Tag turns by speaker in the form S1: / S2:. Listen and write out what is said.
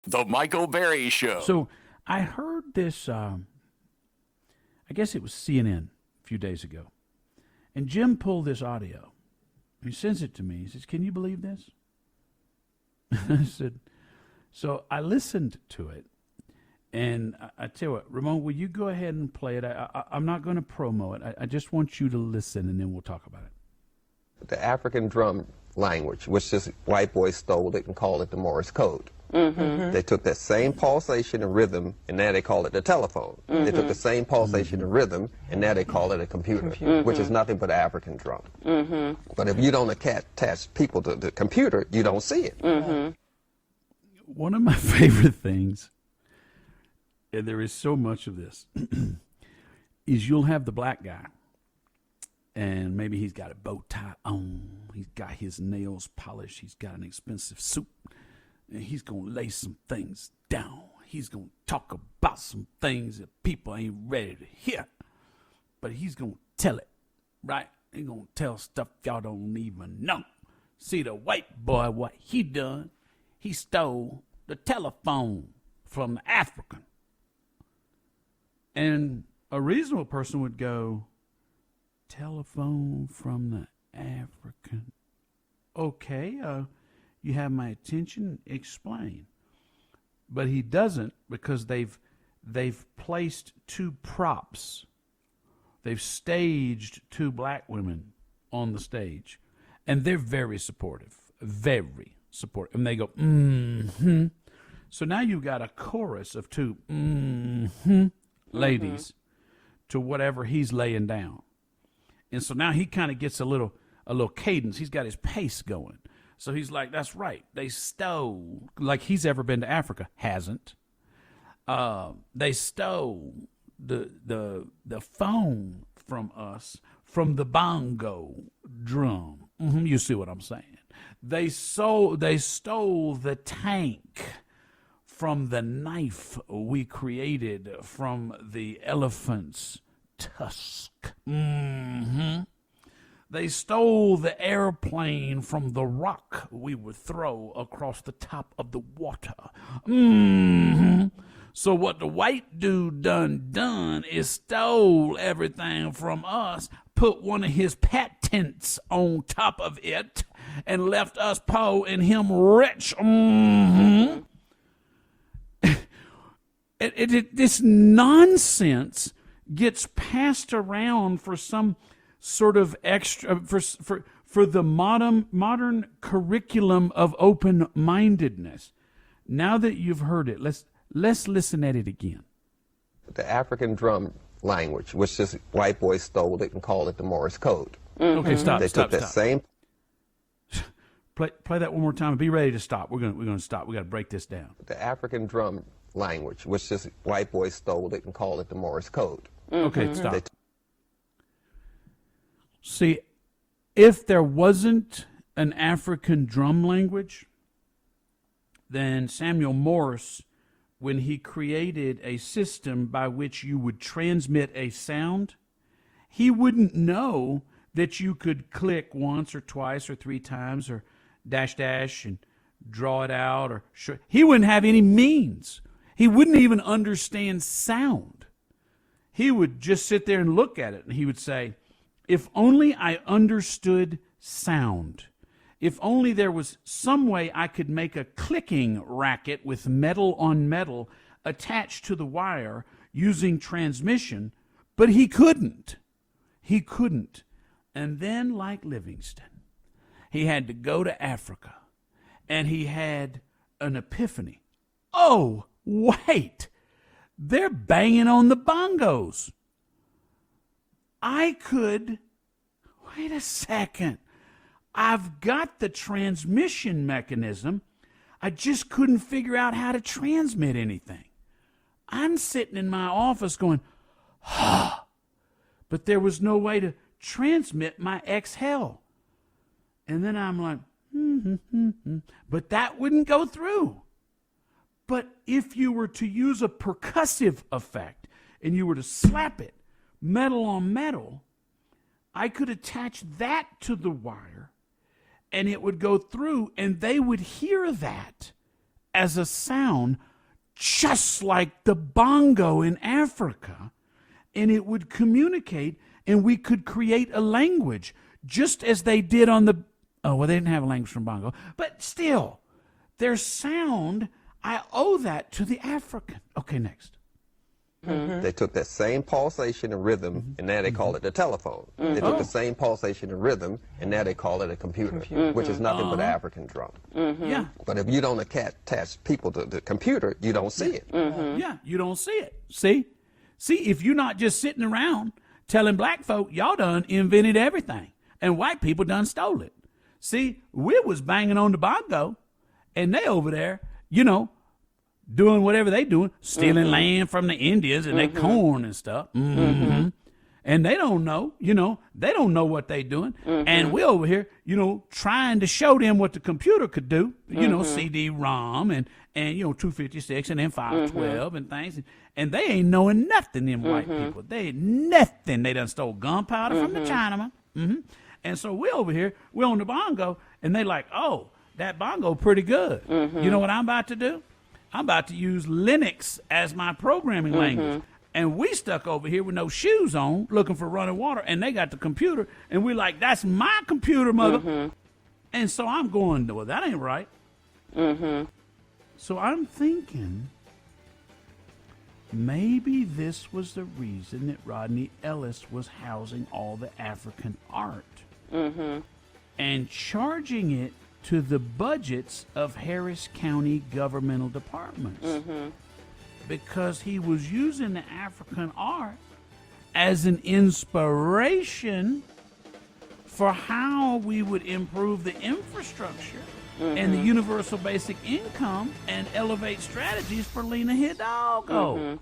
S1: The Michael Berry Show.
S2: So I heard this, I guess it was CNN a few days ago. And Jim pulled this audio. He sends it to me. He says, "Can you believe this?" I said, so I listened to it. And I tell you what, Ramon, will you go ahead and play it? I'm not going to promo it. I just want you to listen, and then we'll talk about it.
S3: The African drum language, which just white boys stole it and called it the Morse code. They took that same pulsation and rhythm, and now they call it the telephone. They took the same pulsation and rhythm, and now they call it a computer, which is nothing but an African drum. But if you don't attach people to the computer, you don't see it.
S2: One of my favorite things, and there is so much of this, is you'll have the black guy, and maybe he's got a bow tie on, he's got his nails polished, he's got an expensive suit, and he's going to lay some things down. He's going to talk about some things that people ain't ready to hear, but he's going to tell it, right? He's going to tell stuff y'all don't even know. See, the white boy, what he done, he stole the telephone from the African. And a reasonable person would go, telephone from the African. Okay, you have my attention, explain. But he doesn't, because they've placed two props. They've staged two black women on the stage. And they're very supportive, very supportive. And they go, mm-hmm. So now you've got a chorus of two mm-hmm ladies to whatever he's laying down. And so now he kind of gets a little cadence. He's got his pace going. So he's like, that's right. They stole, like he's ever been to Africa. Hasn't. They stole the phone from us, from the bongo drum. You see what I'm saying? They stole the tank from the knife we created from the elephant's tusk. They stole the airplane from the rock we would throw across the top of the water. So what the white dude done is stole everything from us, put one of his patents on top of it, and left us poor and him rich. This nonsense gets passed around for some sort of extra, for the modern curriculum of open-mindedness. Now that you've heard it, let's listen at it again.
S3: The African drum language, which just white boys stole it and called it the Morse code.
S2: Okay, stop.
S3: They took that same.
S2: Play that one more time and be ready to stop. We're going to stop. We got to break this down.
S3: The African drum language, which just white boys stole it and called it the Morse code.
S2: Okay, stop. See, if there wasn't an African drum language, then Samuel Morse, when he created a system by which you would transmit a sound, he wouldn't know that you could click once or twice or three times or dash and draw it out or he wouldn't have any means. He wouldn't even understand sound. He would just sit there and look at it, and he would say, if only I understood sound, if only there was some way I could make a clicking racket with metal on metal attached to the wire using transmission, but he couldn't. He couldn't. And then, like Livingston, he had to go to Africa, and he had an epiphany. Oh, wait, they're banging on the bongos. Wait a second. I've got the transmission mechanism. I just couldn't figure out how to transmit anything. I'm sitting in my office going, but there was no way to transmit my exhale. And then I'm like, but that wouldn't go through. But if you were to use a percussive effect and you were to slap it metal on metal, I could attach that to the wire and it would go through and they would hear that as a sound just like the bongo in Africa, and it would communicate, and we could create a language just as they did on the, oh, well, they didn't have a language from bongo, but still, their sound, I owe that to the African. Okay, next.
S3: They took that same pulsation and rhythm, and now they call it the telephone. They took the same pulsation and rhythm, and now they call it a computer, which is nothing but an African drum.
S2: Yeah.
S3: But if you don't attach people to the computer, you don't see it.
S2: Yeah, you don't see it. See, if you're not just sitting around telling black folk, y'all done invented everything, and white people done stole it. See, we was banging on the bongo, and they over there, doing whatever they doing, stealing land from the Indians and their corn and stuff. And they don't know, they don't know what they doing. And we over here, trying to show them what the computer could do, CD-ROM and 256 and then 512 and things. And they ain't knowing nothing, them white people. They ain't nothing. They done stole gunpowder from the Chinaman. And so we over here, we on the bongo, and they like, oh, that bongo pretty good. You know what I'm about to do? I'm about to use Linux as my programming language. And we stuck over here with no shoes on, looking for running water, and they got the computer, and we like, that's my computer, mother. And so I'm going, well, that ain't right. So I'm thinking, maybe this was the reason that Rodney Ellis was housing all the African art and charging it to the budgets of Harris County governmental departments, because he was using the African art as an inspiration for how we would improve the infrastructure and the universal basic income and elevate strategies for Lena Hidalgo.